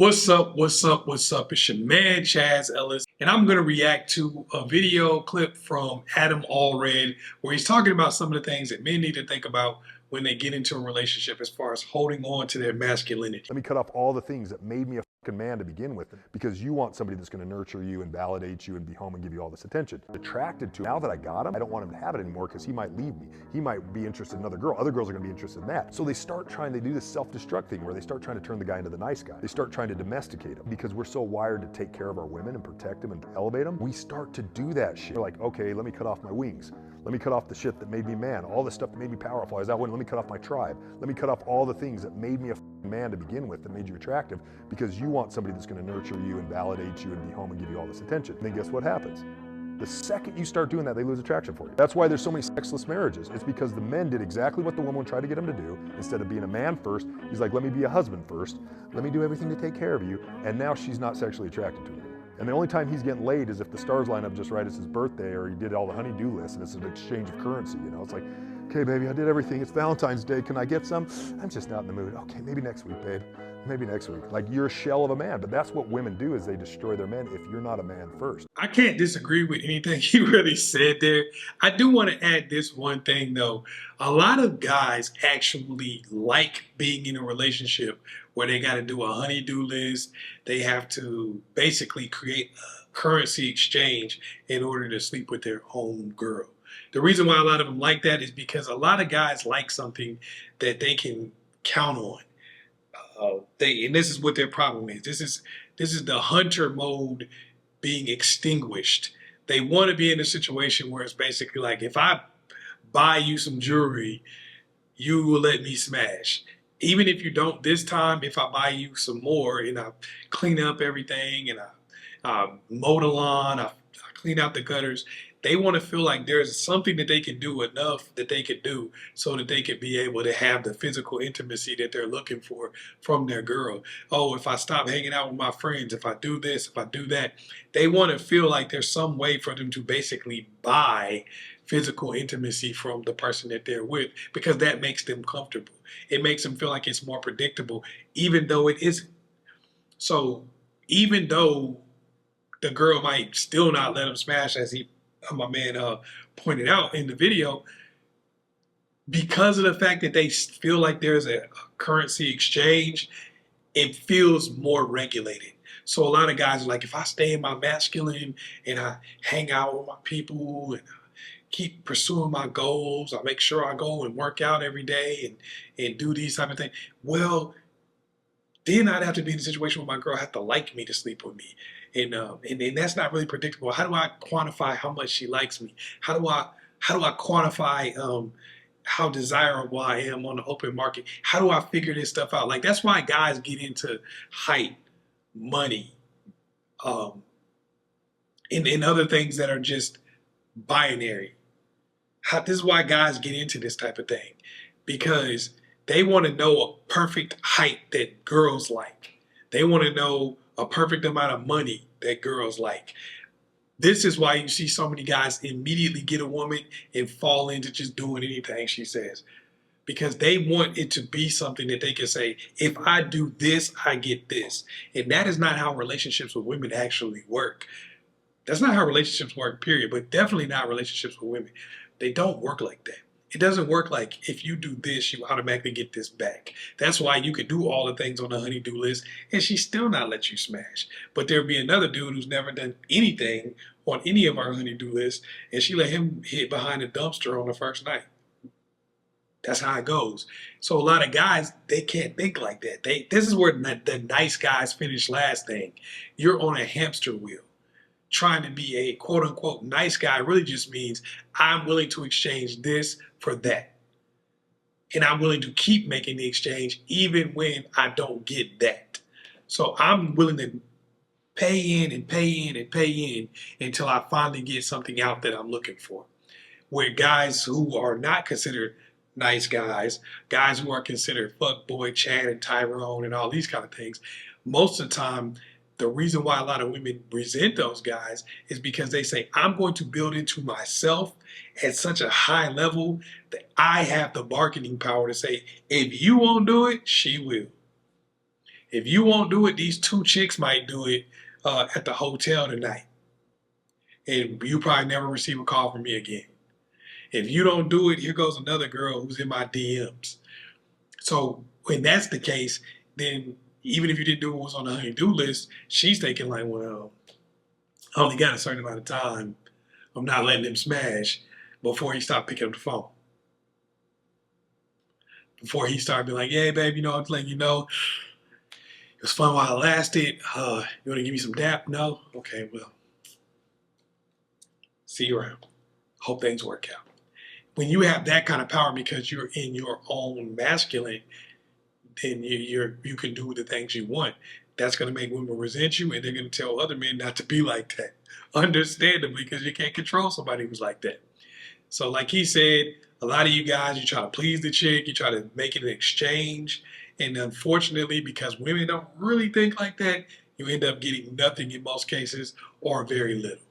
What's up? What's up? What's up? It's your man Chazz Ellis, and I'm going to react to a video clip from Adam Allred where he's talking about some of the things that men need to think about when they get into a relationship as far as holding on to their masculinity. Let me cut off all the things that made me a fucking man to begin with, because you want somebody that's going to nurture you and validate you and be home and give you all this attention. Attracted to, now that I got him, I don't want him to have it anymore because he might leave me. He might be interested in another girl. Other girls are going to be interested in that. So they do this self-destruct thing where they start trying to turn the guy into the nice guy. They start trying to domesticate him because we're so wired to take care of our women and protect them and elevate them. We start to do that shit. We're like, okay, let me cut off my wings. Let me cut off the shit that made me man. All the stuff that made me powerful. I was that one. Let me cut off my tribe. Let me cut off all the things that made me a man to begin with, that made you attractive, because you want somebody that's going to nurture you and validate you and be home and give you all this attention. And then guess what happens? The second you start doing that, they lose attraction for you. That's why there's so many sexless marriages. It's because the men did exactly what the woman tried to get him to do. Instead of being a man first, he's like, let me be a husband first. Let me do everything to take care of you. And now she's not sexually attracted to him. And the only time he's getting laid is if the stars line up just right, it's his birthday, or he did all the honey-do lists and it's an exchange of currency, you know? It's like, okay, baby, I did everything. It's Valentine's Day. Can I get some? I'm just not in the mood. Okay, maybe next week, babe. Maybe next week. Like, you're a shell of a man, but that's what women do, is they destroy their men if you're not a man first. I can't disagree with anything he really said there. I do want to add this one thing though. A lot of guys actually like being in a relationship where they got to do a honey-do list. They have to basically create a currency exchange in order to sleep with their own girl. The reason why a lot of them like that is because a lot of guys like something that they can count on. And this is what their problem is. This is the hunter mode being extinguished. They want to be in a situation where it's basically like, if I buy you some jewelry, you will let me smash. Even if you don't this time, if I buy you some more and I clean up everything and I mow the lawn, I clean out the gutters, they want to feel like there's something that they can do, enough that they can do, so that they can be able to have the physical intimacy that they're looking for from their girl. Oh, if I stop hanging out with my friends, if I do this, if I do that, they want to feel like there's some way for them to basically buy physical intimacy from the person that they're with, because that makes them comfortable. It makes them feel like it's more predictable, even though it isn't. So even though the girl might still not let him smash, as my man pointed out in the video, because of the fact that they feel like there's a currency exchange, it feels more regulated. So a lot of guys are like, if I stay in my masculine and I hang out with my people and keep pursuing my goals, I make sure I go and work out every day and do these type of things, well, then I'd have to be in a situation where my girl have to like me to sleep with me. And that's not really predictable. How do I quantify how much she likes me? How do I quantify how desirable I am on the open market? How do I figure this stuff out? Like, that's why guys get into height, money, and other things that are just binary. This is why guys get into this type of thing, because they want to know a perfect height that girls like. They want to know a perfect amount of money that girls like. This is why you see so many guys immediately get a woman and fall into just doing anything she says, because they want it to be something that they can say, if I do this, I get this. And that is not how relationships with women actually work. That's not how relationships work, period, but definitely not relationships with women. They don't work like that. It doesn't work like, if you do this, you automatically get this back. That's why you could do all the things on the honey-do list and she still not let you smash. But there'll be another dude who's never done anything on any of our honey-do lists and she let him hit behind a dumpster on the first night. That's how it goes. So a lot of guys, they can't think like that. This is where the nice guys finish last thing. You're on a hamster wheel. Trying to be a quote-unquote nice guy really just means I'm willing to exchange this for that. And I'm willing to keep making the exchange even when I don't get that. So I'm willing to pay in and pay in and pay in until I finally get something out that I'm looking for. Where guys who are not considered nice guys who are considered fuckboy, Chad and Tyrone and all these kind of things, most of the time, the reason why a lot of women resent those guys is because they say, I'm going to build into myself at such a high level that I have the bargaining power to say, if you won't do it, she will. If you won't do it, these two chicks might do it at the hotel tonight. And you probably never receive a call from me again. If you don't do it, here goes another girl who's in my DMs. So when that's the case, then even if you didn't do what was on the honey-do list, she's thinking like, well, I only got a certain amount of time. I'm not letting him smash before he stopped picking up the phone. Before he started being like, hey, babe, I'm just letting you know, it was fun while it lasted. You want to give me some dap? No? Okay, well, see you around. Hope things work out. When you have that kind of power because you're in your own masculine, then you can do the things you want. That's going to make women resent you, and they're going to tell other men not to be like that. Understandably, because you can't control somebody who's like that. So like he said, a lot of you guys, you try to please the chick, you try to make it an exchange, and unfortunately, because women don't really think like that, you end up getting nothing in most cases or very little.